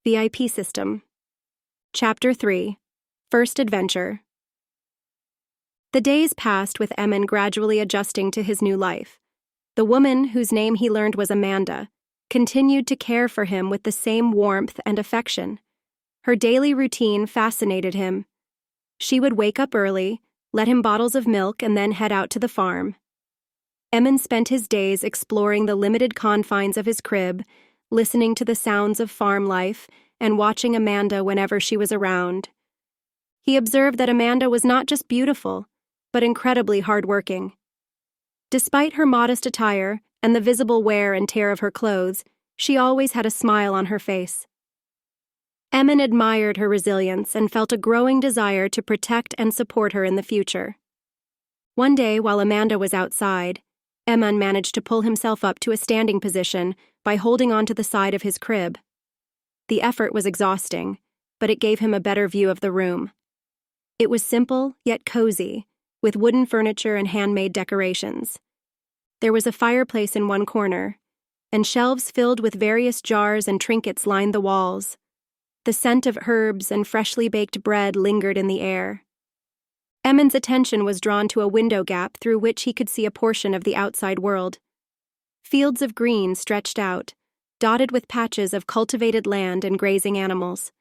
VIP System. Chapter 3. First Adventure. The days passed with Eman gradually adjusting to his new life. The woman, whose name he learned was Amanda, continued to care for him with the same warmth and affection. Her daily routine fascinated him. She would wake up early, let him bottles of milk, and then head out to the farm. Eman spent his days exploring the limited confines of his crib, listening to the sounds of farm life, and watching Amanda whenever she was around. He observed that Amanda was not just beautiful, but incredibly hardworking. Despite her modest attire and the visible wear and tear of her clothes, she always had a smile on her face. Eman admired her resilience and felt a growing desire to protect and support her in the future. One day, while Amanda was outside, Eman managed to pull himself up to a standing position by holding onto the side of his crib. The effort was exhausting, but it gave him a better view of the room. It was simple, yet cozy, with wooden furniture and handmade decorations. There was a fireplace in one corner, and shelves filled with various jars and trinkets lined the walls. The scent of herbs and freshly baked bread lingered in the air. Eman's attention was drawn to a window gap through which he could see a portion of the outside world. Fields of green stretched out, dotted with patches of cultivated land and grazing animals.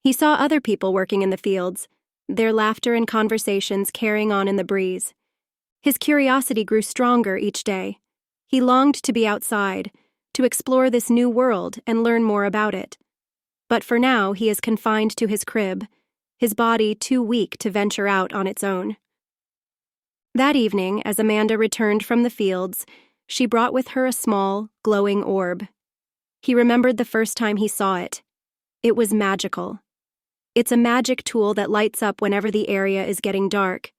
He saw other people working in the fields, their laughter and conversations carrying on in the breeze. His curiosity grew stronger each day. He longed to be outside, to explore this new world and learn more about it. But for now, he is confined to his crib, his body too weak to venture out on its own. That evening, as Amanda returned from the fields, she brought with her a small, glowing orb. He remembered the first time he saw it. It was magical. It's a magic tool that lights up whenever the area is getting dark.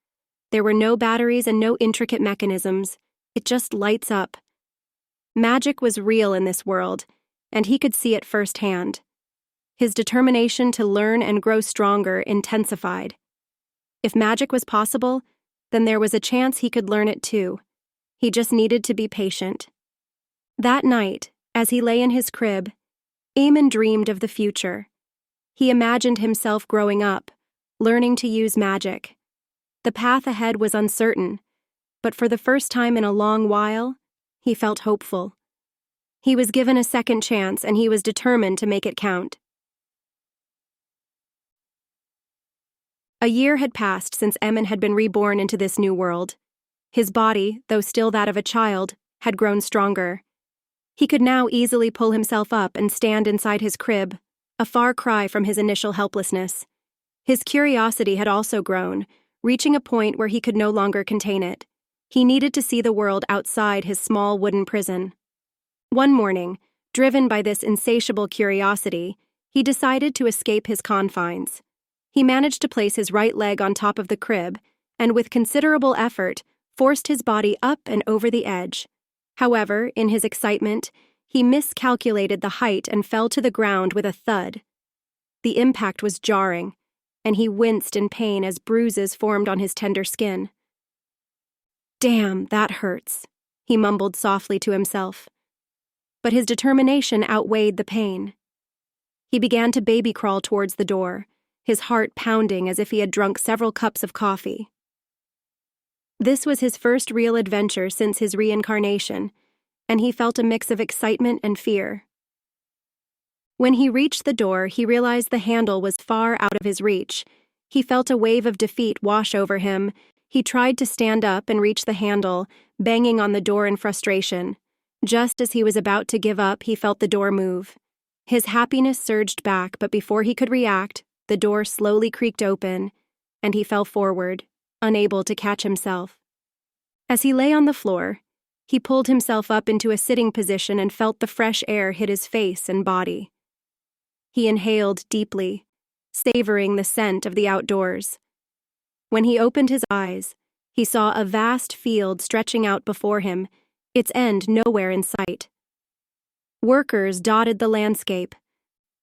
There were no batteries and no intricate mechanisms. It just lights up. Magic was real in this world, and he could see it firsthand. His determination to learn and grow stronger intensified. If magic was possible, then there was a chance he could learn it too. He just needed to be patient. That night, as he lay in his crib, Eman dreamed of the future. He imagined himself growing up, learning to use magic. The path ahead was uncertain, but for the first time in a long while, he felt hopeful. He was given a second chance, and he was determined to make it count. A year had passed since Eman had been reborn into this new world. His body, though still that of a child, had grown stronger. He could now easily pull himself up and stand inside his crib, a far cry from his initial helplessness. His curiosity had also grown, reaching a point where he could no longer contain it. He needed to see the world outside his small wooden prison. One morning, driven by this insatiable curiosity, he decided to escape his confines. He managed to place his right leg on top of the crib, and with considerable effort, forced his body up and over the edge. However, in his excitement, he miscalculated the height and fell to the ground with a thud. The impact was jarring, and he winced in pain as bruises formed on his tender skin. "Damn, that hurts," he mumbled softly to himself. But his determination outweighed the pain. He began to baby crawl towards the door, his heart pounding as if he had drunk several cups of coffee. This was his first real adventure since his reincarnation, and he felt a mix of excitement and fear. When he reached the door, he realized the handle was far out of his reach. He felt a wave of defeat wash over him. He tried to stand up and reach the handle, banging on the door in frustration. Just as he was about to give up, he felt the door move. His happiness surged back, but before he could react, the door slowly creaked open, and he fell forward, unable to catch himself. As he lay on the floor, he pulled himself up into a sitting position and felt the fresh air hit his face and body. He inhaled deeply, savoring the scent of the outdoors. When he opened his eyes, he saw a vast field stretching out before him, its end nowhere in sight. Workers dotted the landscape,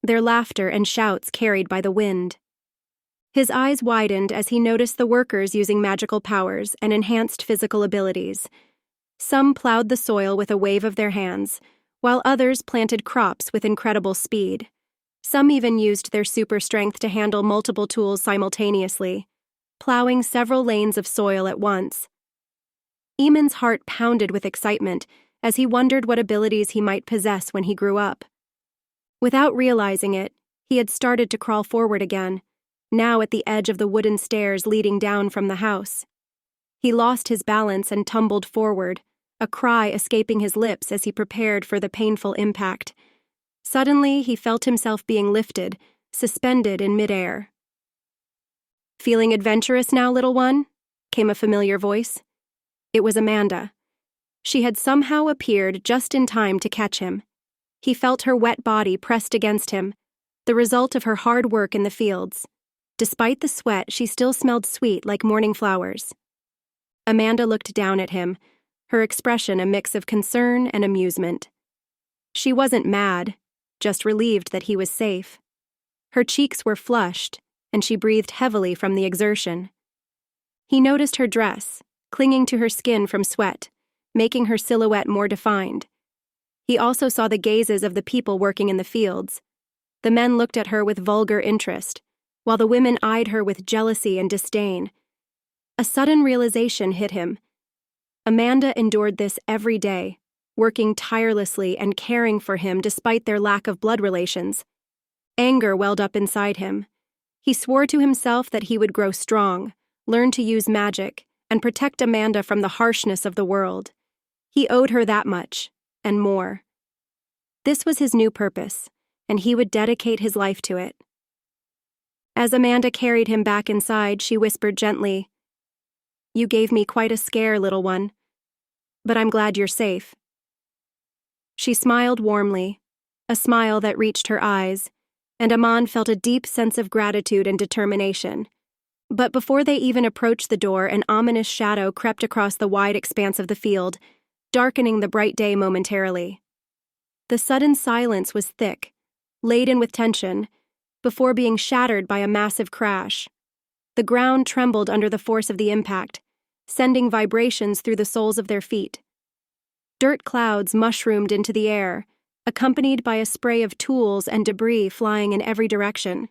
their laughter and shouts carried by the wind. His eyes widened as he noticed the workers using magical powers and enhanced physical abilities. Some plowed the soil with a wave of their hands, while others planted crops with incredible speed. Some even used their super strength to handle multiple tools simultaneously, plowing several lanes of soil at once. Eman's heart pounded with excitement as he wondered what abilities he might possess when he grew up. Without realizing it, he had started to crawl forward again, now at the edge of the wooden stairs leading down from the house. He lost his balance and tumbled forward, a cry escaping his lips as he prepared for the painful impact. Suddenly, he felt himself being lifted, suspended in midair. "Feeling adventurous now, little one?" came a familiar voice. It was Amanda. She had somehow appeared just in time to catch him. He felt her wet body pressed against him, the result of her hard work in the fields. Despite the sweat, she still smelled sweet like morning flowers. Amanda looked down at him, her expression a mix of concern and amusement. She wasn't mad, just relieved that he was safe. Her cheeks were flushed, and she breathed heavily from the exertion. He noticed her dress, clinging to her skin from sweat, making her silhouette more defined. He also saw the gazes of the people working in the fields. The men looked at her with vulgar interest, while the women eyed her with jealousy and disdain. A sudden realization hit him. Amanda endured this every day, working tirelessly and caring for him despite their lack of blood relations. Anger welled up inside him. He swore to himself that he would grow strong, learn to use magic, and protect Amanda from the harshness of the world. He owed her that much, and more. This was his new purpose, and he would dedicate his life to it. As Amanda carried him back inside, she whispered gently, "You gave me quite a scare, little one, but I'm glad you're safe." She smiled warmly, a smile that reached her eyes, and Eman felt a deep sense of gratitude and determination. But before they even approached the door, an ominous shadow crept across the wide expanse of the field, darkening the bright day momentarily. The sudden silence was thick, laden with tension, before being shattered by a massive crash. The ground trembled under the force of the impact, sending vibrations through the soles of their feet. Dirt clouds mushroomed into the air, accompanied by a spray of tools and debris flying in every direction.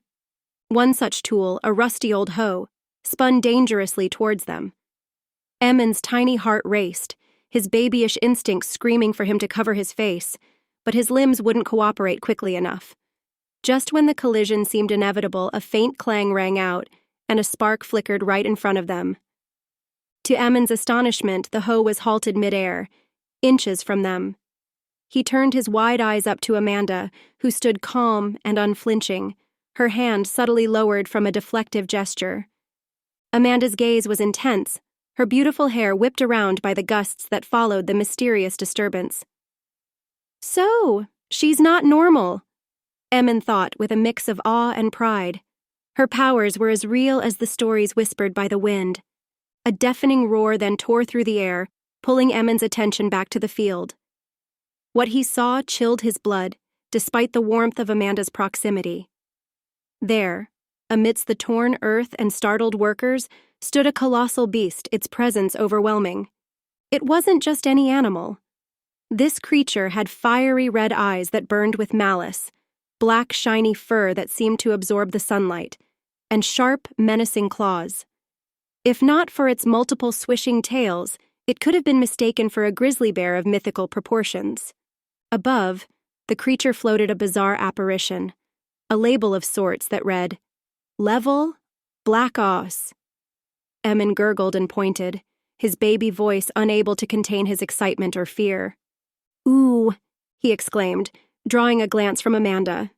One such tool, a rusty old hoe, spun dangerously towards them. Eman's tiny heart raced, his babyish instincts screaming for him to cover his face, but his limbs wouldn't cooperate quickly enough. Just when the collision seemed inevitable, a faint clang rang out, and a spark flickered right in front of them. To Eman's astonishment, the hoe was halted midair, inches from them. He turned his wide eyes up to Amanda, who stood calm and unflinching, her hand subtly lowered from a deflective gesture. Amanda's gaze was intense, her beautiful hair whipped around by the gusts that followed the mysterious disturbance. "So, she's not normal," Eman thought with a mix of awe and pride. Her powers were as real as the stories whispered by the wind. A deafening roar then tore through the air, pulling Eman's attention back to the field. What he saw chilled his blood, despite the warmth of Amanda's proximity. There, amidst the torn earth and startled workers, stood a colossal beast, its presence overwhelming. It wasn't just any animal. This creature had fiery red eyes that burned with malice, black shiny fur that seemed to absorb the sunlight, and sharp, menacing claws. If not for its multiple swishing tails, it could have been mistaken for a grizzly bear of mythical proportions. Above, the creature floated a bizarre apparition, a label of sorts that read, "Level, Black Oss." Eman gurgled and pointed, his baby voice unable to contain his excitement or fear. "Ooh," he exclaimed, drawing a glance from Amanda.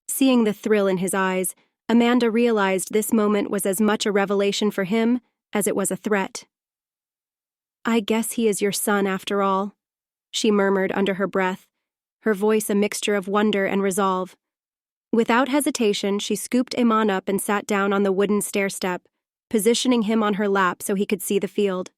Seeing the thrill in his eyes, Amanda realized this moment was as much a revelation for him as it was a threat. "I guess he is your son after all," she murmured under her breath, her voice a mixture of wonder and resolve. Without hesitation, she scooped Eman up and sat down on the wooden stair step, positioning him on her lap so he could see the field.